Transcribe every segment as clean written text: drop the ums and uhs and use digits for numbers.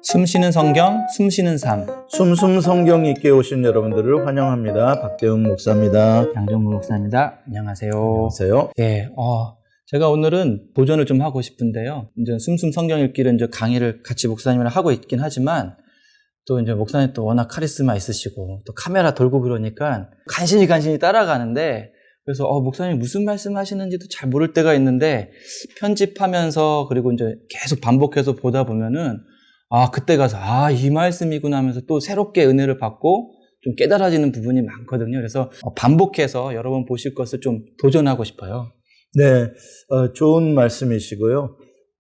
숨쉬는 성경, 숨쉬는 삶. 숨숨 성경 읽게 오신 여러분들을 환영합니다. 박대웅 목사입니다. 양정무 목사입니다. 안녕하세요. 안녕하세요. 네, 제가 오늘은 도전을 좀 하고 싶은데요. 이제 숨숨 성경 읽기를 이제 강의를 같이 목사님이랑 하고 있긴 하지만 또 이제 목사님 또 워낙 카리스마 있으시고 또 카메라 돌고 그러니까 간신히 따라가는데 그래서 목사님 무슨 말씀 하시는지도 잘 모를 때가 있는데 편집하면서 그리고 이제 계속 반복해서 보다 보면은 그때 가서 이 말씀이구나 하면서 또 새롭게 은혜를 받고 좀 깨달아지는 부분이 많거든요. 그래서 반복해서 여러 번 보실 것을 좀 도전하고 싶어요. 네, 좋은 말씀이시고요.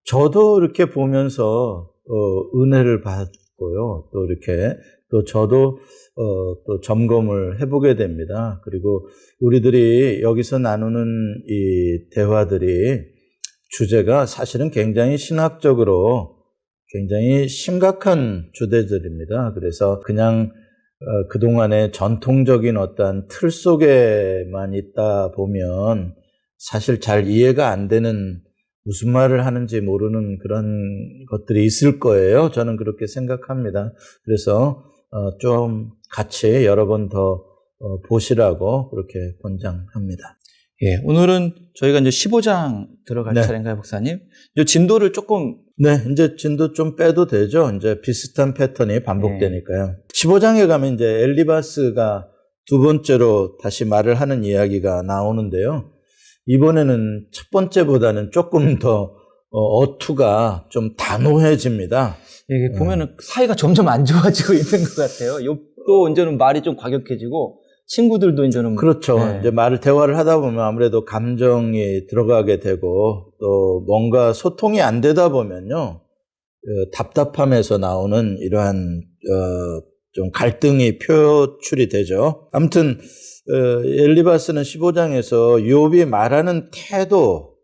저도 이렇게 보면서 은혜를 받고요. 또 이렇게 또 저도 또 점검을 해보게 됩니다. 그리고 우리들이 여기서 나누는 이 대화들이 주제가 사실은 굉장히 신학적으로 굉장히 심각한 주제들입니다. 그래서 그냥 그동안의 전통적인 어떤 틀 속에만 있다 보면 사실 잘 이해가 안 되는 무슨 말을 하는지 모르는 그런 것들이 있을 거예요. 저는 그렇게 생각합니다. 그래서 좀 같이 여러 번 더 보시라고 그렇게 권장합니다. 예, 오늘은 저희가 이제 15장 들어갈 차례인가요, 목사님? 이 진도를 조금 이제 진도 좀 빼도 되죠. 이제 비슷한 패턴이 반복되니까요. 15장에 가면 이제 엘리바스가 두 번째로 다시 말을 하는 이야기가 나오는데요. 이번에는 첫 번째보다는 조금 더 어투가 좀 단호해집니다. 이게 보면은 사이가 점점 안 좋아지고 있는 것 같아요. 또 이제는 말이 좀 과격해지고 친구들도 이제는 그렇죠. 이제 대화를 하다 보면 아무래도 감정이 들어가게 되고 또 뭔가 소통이 안 되다 보면요. 답답함에서 나오는 이러한 좀 갈등이 표출이 되죠. 아무튼 엘리바스는 15장에서 욥이 말하는 태도,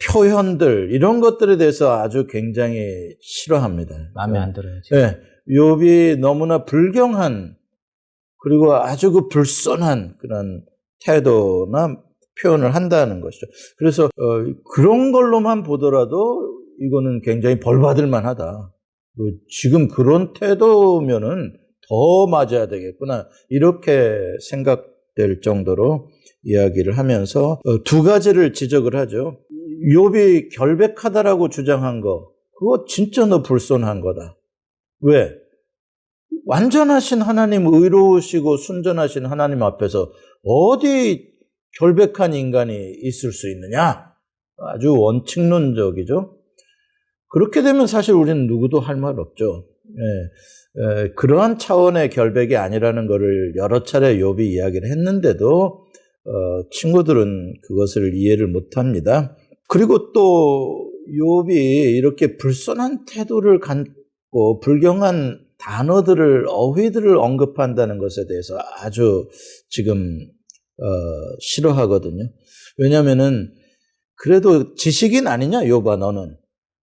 표현들 이런 것들에 대해서 아주 굉장히 싫어합니다. 마음에 안 들어요. 지금. 네, 욥이 너무나 불경한 그리고 아주 그 불손한 그런 태도나 표현을 한다는 것이죠. 그래서 그런 걸로만 보더라도 이거는 굉장히 벌받을 만하다. 지금 그런 태도면은 더 맞아야 되겠구나. 이렇게 생각될 정도로 이야기를 하면서 두 가지를 지적을 하죠. 욥이 결백하다라고 주장한 거, 그거 진짜 너 불손한 거다. 왜? 완전하신 하나님, 의로우시고 순전하신 하나님 앞에서 어디 결백한 인간이 있을 수 있느냐? 아주 원칙론적이죠. 그렇게 되면 사실 우리는 누구도 할 말 없죠. 그러한 차원의 결백이 아니라는 것을 여러 차례 욥이 이야기를 했는데도 친구들은 그것을 이해를 못합니다. 그리고 또 욥이 이렇게 불손한 태도를 갖고 불경한 단어들을, 어휘들을 언급한다는 것에 대해서 아주 지금 싫어하거든요. 왜냐면은 그래도 지식인 아니냐, 욥아 너는.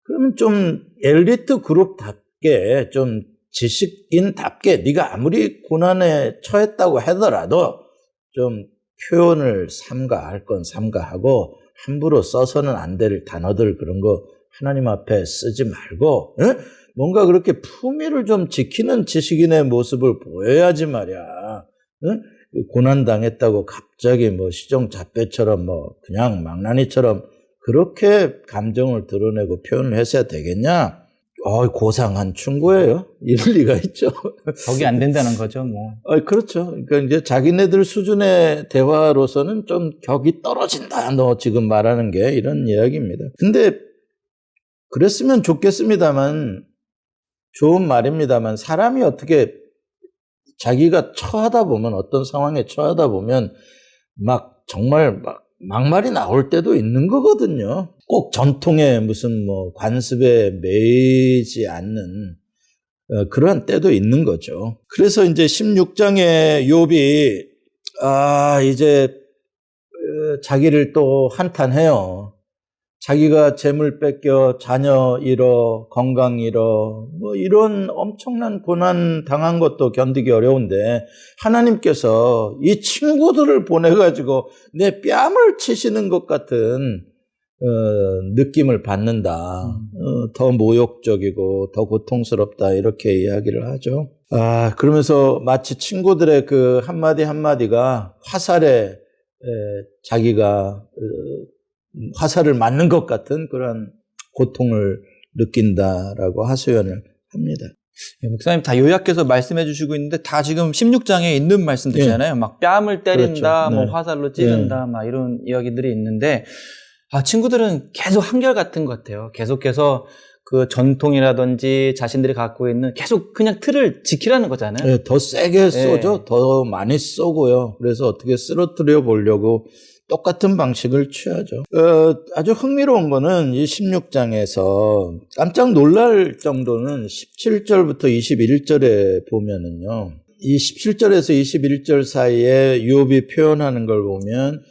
그러면 좀 엘리트 그룹답게 좀 지식인답게 네가 아무리 고난에 처했다고 하더라도 좀 표현을 삼가할 건 삼가하고 함부로 써서는 안 될 단어들 그런 거 하나님 앞에 쓰지 말고 뭔가 그렇게 품위를 좀 지키는 지식인의 모습을 보여야지 말이야. 고난당했다고 갑자기 시정잡배처럼 그냥 망나니처럼 그렇게 감정을 드러내고 표현을 했어야 되겠냐? 고상한 충고예요. 이럴 리가 있죠. 적이 안 된다는 거죠, 그렇죠. 그러니까 이제 자기네들 수준의 대화로서는 좀 격이 떨어진다. 너 지금 말하는 게 이런 이야기입니다. 근데 그랬으면 좋겠습니다만 좋은 말입니다만 사람이 어떻게 자기가 처하다 보면 어떤 상황에 처하다 보면 정말 막말이 나올 때도 있는 거거든요. 꼭 전통의 무슨 관습에 매이지 않는 그러한 때도 있는 거죠. 그래서 이제 16장에 욥이 이제 자기를 또 한탄해요. 자기가 재물 뺏겨 자녀 잃어 건강 잃어 이런 엄청난 고난 당한 것도 견디기 어려운데 하나님께서 이 친구들을 보내가지고 내 뺨을 치시는 것 같은 느낌을 받는다. 더 모욕적이고 더 고통스럽다 이렇게 이야기를 하죠. 그러면서 마치 친구들의 그 한마디 한마디가 화살에 자기가 화살을 맞는 것 같은 그런 고통을 느낀다라고 하소연을 합니다. 예, 목사님 다 요약해서 말씀해 주시고 있는데 다 지금 16장에 있는 말씀들이잖아요. 막 뺨을 때린다, 그렇죠. 네. 뭐 화살로 찌른다, 막 이런 이야기들이 있는데, 친구들은 계속 한결같은 것 같아요. 계속해서 그 전통이라든지 자신들이 갖고 있는 계속 그냥 틀을 지키라는 거잖아요. 네, 더 세게 쏘죠. 더 많이 쏘고요. 그래서 어떻게 쓰러뜨려 보려고 똑같은 방식을 취하죠. 아주 흥미로운 거는 이 16장에서 깜짝 놀랄 정도는 17절부터 21절에 보면은요. 이 17절에서 21절 사이에 욥이 표현하는 걸 보면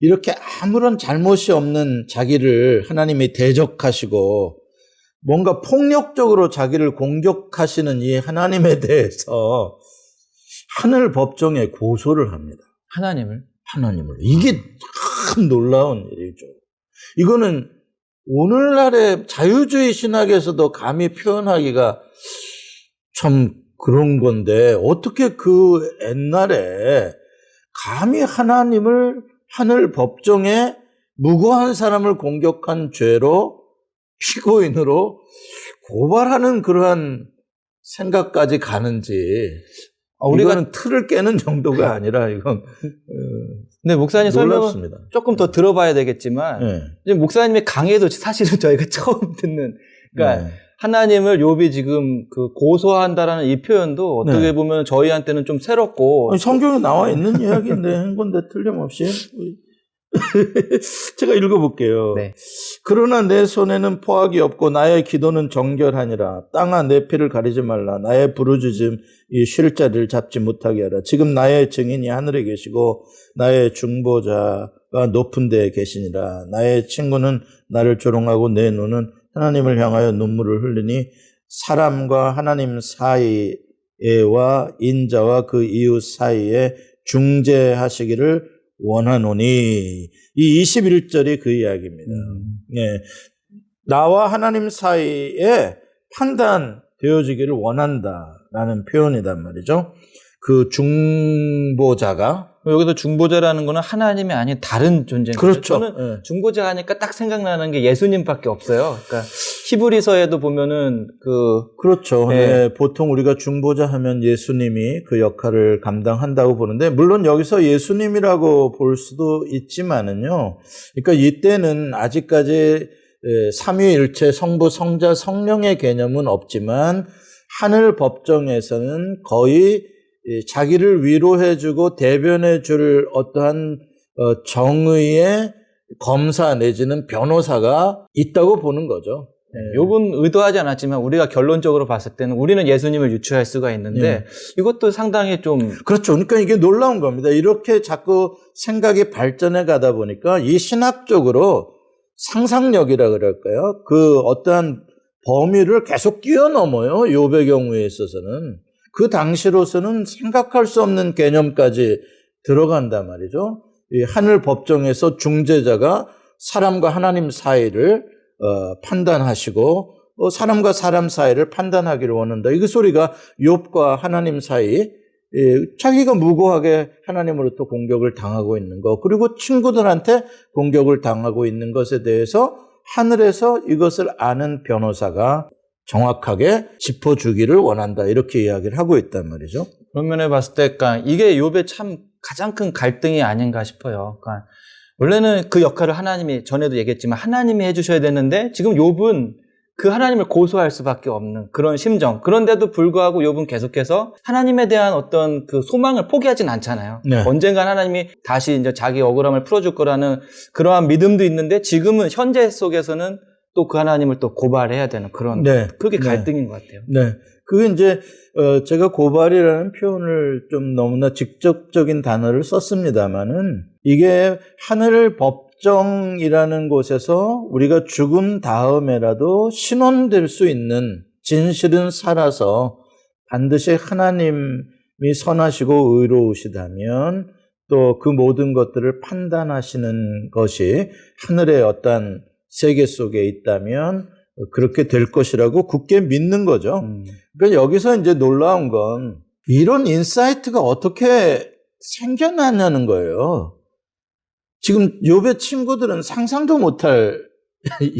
이렇게 아무런 잘못이 없는 자기를 하나님이 대적하시고 뭔가 폭력적으로 자기를 공격하시는 이 하나님에 대해서 하늘 법정에 고소를 합니다. 하나님을. 이게 참 놀라운 일이죠. 이거는 오늘날의 자유주의 신학에서도 감히 표현하기가 참 그런 건데 어떻게 그 옛날에 감히 하나님을 하늘 법정에 무고한 사람을 공격한 죄로 피고인으로 고발하는 그러한 생각까지 가는지 우리가 틀을 깨는 정도가 아니라 이건 근데 목사님 설명은 조금 더 들어봐야 되겠지만 이제 목사님의 강의도 사실은 저희가 처음 듣는 그러니까 하나님을 욥이 지금 그 고소한다라는 이 표현도 어떻게 보면 저희한테는 좀 새롭고 성경에 나와 있는 이야기인데 한 건데 틀림없이 제가 읽어볼게요. 네. 그러나 내 손에는 포악이 없고 나의 기도는 정결하니라. 땅아 내 피를 가리지 말라. 나의 부르짖음이 쉴 자리를 잡지 못하게 하라. 지금 나의 증인이 하늘에 계시고 나의 중보자가 높은 데에 계시니라. 나의 친구는 나를 조롱하고 내 눈은 하나님을 향하여 눈물을 흘리니 사람과 하나님 사이에와 인자와 그 이웃 사이에 중재하시기를 원하노니. 이 21절이 그 이야기입니다. 예. 나와 하나님 사이에 판단되어지기를 원한다라는 표현이단 말이죠. 그 중보자가 여기서 중보자라는 거는 하나님이 아닌 다른 존재인 거죠. 그렇죠. 저는 중보자 하니까 딱 생각나는 게 예수님밖에 없어요. 그러니까 히브리서에도 보면은 그렇죠. 네, 보통 우리가 중보자 하면 예수님이 그 역할을 감당한다고 보는데 물론 여기서 예수님이라고 볼 수도 있지만은요. 그러니까 이때는 아직까지 삼위일체 성부 성자 성령의 개념은 없지만 하늘 법정에서는 거의 자기를 위로해주고 대변해줄 어떠한 정의의 검사 내지는 변호사가 있다고 보는 거죠. 욥은 의도하지 않았지만 우리가 결론적으로 봤을 때는 우리는 예수님을 유추할 수가 있는데 이것도 상당히 좀 그렇죠. 그러니까 이게 놀라운 겁니다. 이렇게 자꾸 생각이 발전해 가다 보니까 이 신학적으로 상상력이라 그럴까요? 그 어떠한 범위를 계속 뛰어넘어요. 욥의 경우에 있어서는. 그 당시로서는 생각할 수 없는 개념까지 들어간단 말이죠. 이 하늘 법정에서 중재자가 사람과 하나님 사이를 판단하시고 사람과 사람 사이를 판단하기를 원한다. 이 소리가 욥과 하나님 사이 자기가 무고하게 하나님으로부터 공격을 당하고 있는 것 그리고 친구들한테 공격을 당하고 있는 것에 대해서 하늘에서 이것을 아는 변호사가 정확하게 짚어주기를 원한다. 이렇게 이야기를 하고 있단 말이죠. 그런 면에 봤을 때 그러니까 이게 욥의 참 가장 큰 갈등이 아닌가 싶어요. 그러니까 원래는 그 역할을 하나님이 전에도 얘기했지만 하나님이 해주셔야 되는데 지금 욥은 그 하나님을 고소할 수밖에 없는 그런 심정. 그런데도 불구하고 욥은 계속해서 하나님에 대한 어떤 그 소망을 포기하진 않잖아요. 네. 언젠간 하나님이 다시 이제 자기 억울함을 풀어줄 거라는 그러한 믿음도 있는데 지금은 현재 속에서는 또 그 하나님을 또 고발해야 되는 그런 그게 갈등인 것 같아요. 네. 그게 이제 제가 고발이라는 표현을 좀 너무나 직접적인 단어를 썼습니다만은 이게 하늘 법정이라는 곳에서 우리가 죽음 다음에라도 신원될 수 있는 진실은 살아서 반드시 하나님이 선하시고 의로우시다면 또 그 모든 것들을 판단하시는 것이 하늘의 어떤 세계 속에 있다면 그렇게 될 것이라고 굳게 믿는 거죠. 그러니까 여기서 이제 놀라운 건 이런 인사이트가 어떻게 생겨나냐는 거예요. 지금 욥의 친구들은 상상도 못할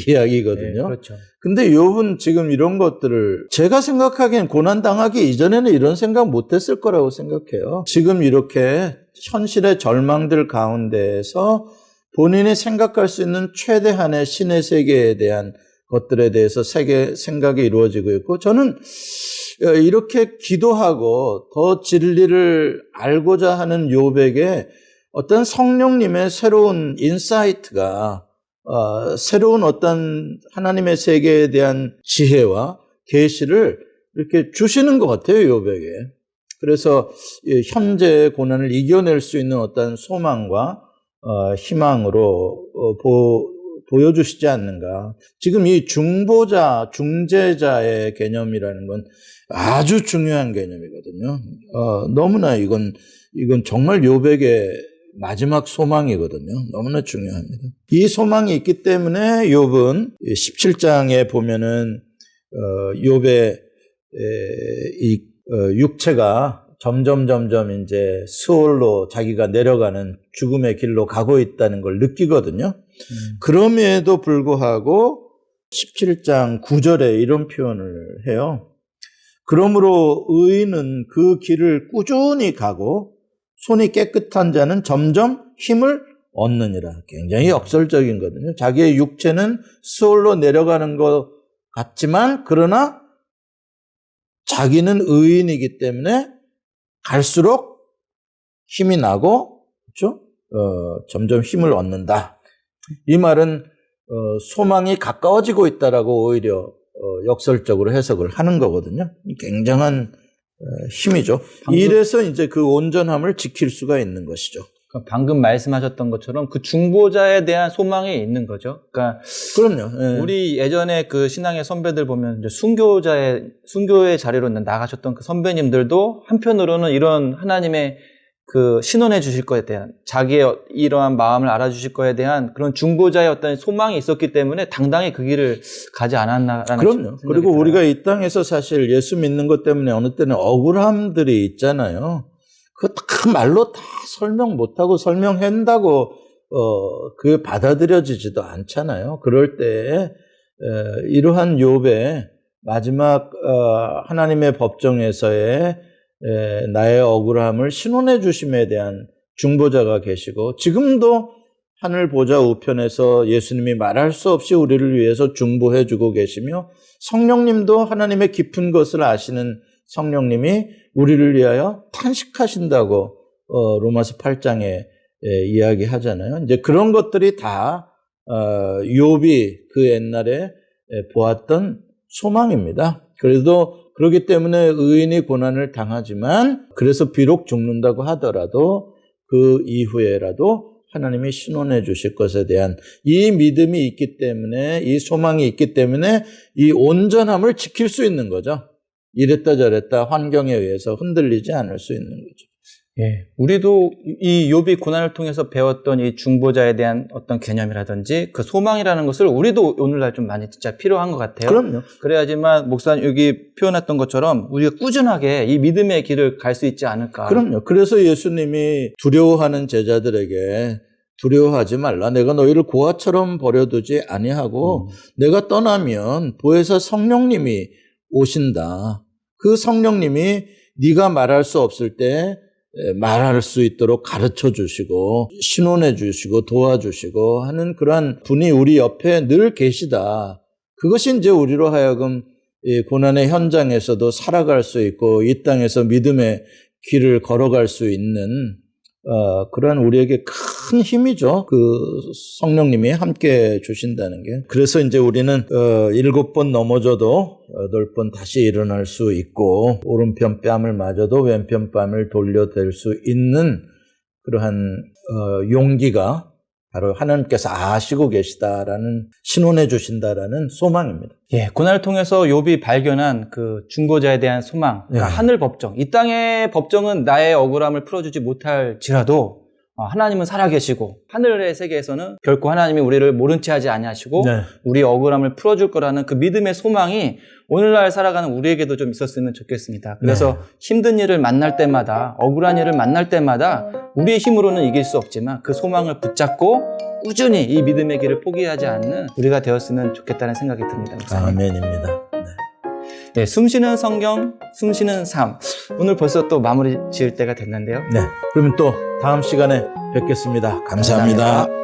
이야기거든요. 네, 그렇죠. 근데 욥은 지금 이런 것들을 제가 생각하기엔 고난당하기 이전에는 이런 생각 못했을 거라고 생각해요. 지금 이렇게 현실의 절망들 가운데에서 본인이 생각할 수 있는 최대한의 신의 세계에 대한 것들에 대해서 생각이 이루어지고 있고, 저는 이렇게 기도하고 더 진리를 알고자 하는 욥에게 어떤 성령님의 새로운 인사이트가 새로운 어떤 하나님의 세계에 대한 지혜와 계시를 이렇게 주시는 것 같아요, 욥에게. 그래서 현재의 고난을 이겨낼 수 있는 어떤 소망과 희망으로 보여주시지 않는가. 지금 이 중보자, 중재자의 개념이라는 건 아주 중요한 개념이거든요. 너무나 이건 정말 욥에게 마지막 소망이거든요. 너무나 중요합니다. 이 소망이 있기 때문에 욥은 17장에 보면은 욥의 이 육체가 점점 이제 수월로 자기가 내려가는 죽음의 길로 가고 있다는 걸 느끼거든요. 그럼에도 불구하고 17장 9절에 이런 표현을 해요. 그러므로 의인은 그 길을 꾸준히 가고 손이 깨끗한 자는 점점 힘을 얻느니라. 굉장히 역설적인 거거든요. 자기의 육체는 수월로 내려가는 것 같지만 그러나 자기는 의인이기 때문에 갈수록 힘이 나고, 그렇죠? 점점 힘을 얻는다. 이 말은 소망이 가까워지고 있다라고 오히려 역설적으로 해석을 하는 거거든요. 굉장한 힘이죠. 이래서 이제 그 온전함을 지킬 수가 있는 것이죠. 방금 말씀하셨던 것처럼 그 중보자에 대한 소망이 있는 거죠. 그러니까 그럼요. 예. 우리 예전에 그 신앙의 선배들 보면 이제 순교의 자리로 나가셨던 그 선배님들도 한편으로는 이런 하나님의 그 신원해 주실 것에 대한 자기의 이러한 마음을 알아주실 것에 대한 그런 중보자의 어떤 소망이 있었기 때문에 당당히 그 길을 가지 않았나라는. 그럼요. 그리고 들어요. 우리가 이 땅에서 사실 예수 믿는 것 때문에 어느 때는 억울함들이 있잖아요. 그거 다 말로 다 설명 못하고 설명한다고 그게 받아들여지지도 않잖아요. 그럴 때 이러한 욥의 마지막 하나님의 법정에서의 나의 억울함을 신원해 주심에 대한 중보자가 계시고, 지금도 하늘 보좌 우편에서 예수님이 말할 수 없이 우리를 위해서 중보해 주고 계시며, 성령님도 하나님의 깊은 것을 아시는 성령님이 우리를 위하여 탄식하신다고 로마서 8장에 이야기하잖아요. 이제 그런 것들이 다 욥이 그 옛날에 보았던 소망입니다. 그렇기 때문에 의인이 고난을 당하지만, 그래서 비록 죽는다고 하더라도 그 이후에라도 하나님이 신원해 주실 것에 대한 이 믿음이 있기 때문에, 이 소망이 있기 때문에 이 온전함을 지킬 수 있는 거죠. 이랬다 저랬다 환경에 의해서 흔들리지 않을 수 있는 거죠. 예, 우리도 이 욥이 고난을 통해서 배웠던 이 중보자에 대한 어떤 개념이라든지 그 소망이라는 것을 우리도 오늘날 좀 많이 진짜 필요한 것 같아요. 그럼요. 그래야지만 목사님 여기 표현했던 것처럼 우리가 꾸준하게 이 믿음의 길을 갈 수 있지 않을까. 그럼요. 그래서 예수님이 두려워하는 제자들에게 두려워하지 말라. 내가 너희를 고아처럼 버려두지 아니하고 내가 떠나면 보혜사 성령님이 오신다. 그 성령님이 네가 말할 수 없을 때 말할 수 있도록 가르쳐 주시고 신원해 주시고 도와주시고 하는 그러한 분이 우리 옆에 늘 계시다. 그것이 이제 우리로 하여금 고난의 현장에서도 살아갈 수 있고 이 땅에서 믿음의 길을 걸어갈 수 있는 그러한 우리에게 큰 힘이죠. 그 성령님이 함께 주신다는 게. 그래서 이제 우리는 7번 넘어져도 8번 다시 일어날 수 있고, 오른편 뺨을 맞아도 왼편 뺨을 돌려댈 수 있는 그러한 용기가 바로 하나님께서 아시고 계시다라는, 신원해 주신다라는 소망입니다. 예, 고난을 통해서 욥이 발견한 그 중보자에 대한 소망, 그러니까 하늘 법정. 이 땅의 법정은 나의 억울함을 풀어주지 못할지라도 하나님은 살아계시고 하늘의 세계에서는 결코 하나님이 우리를 모른 채 하지 아니하시고 네. 우리의 억울함을 풀어줄 거라는 그 믿음의 소망이 오늘날 살아가는 우리에게도 좀 있었으면 좋겠습니다. 그래서 힘든 일을 만날 때마다, 억울한 일을 만날 때마다 우리의 힘으로는 이길 수 없지만 그 소망을 붙잡고 꾸준히 이 믿음의 길을 포기하지 않는 우리가 되었으면 좋겠다는 생각이 듭니다. 목사님. 아멘입니다. 네, 숨쉬는 성경, 숨쉬는 삶. 오늘 벌써 또 마무리 지을 때가 됐는데요. 네. 그러면 또 다음 시간에 뵙겠습니다. 감사합니다.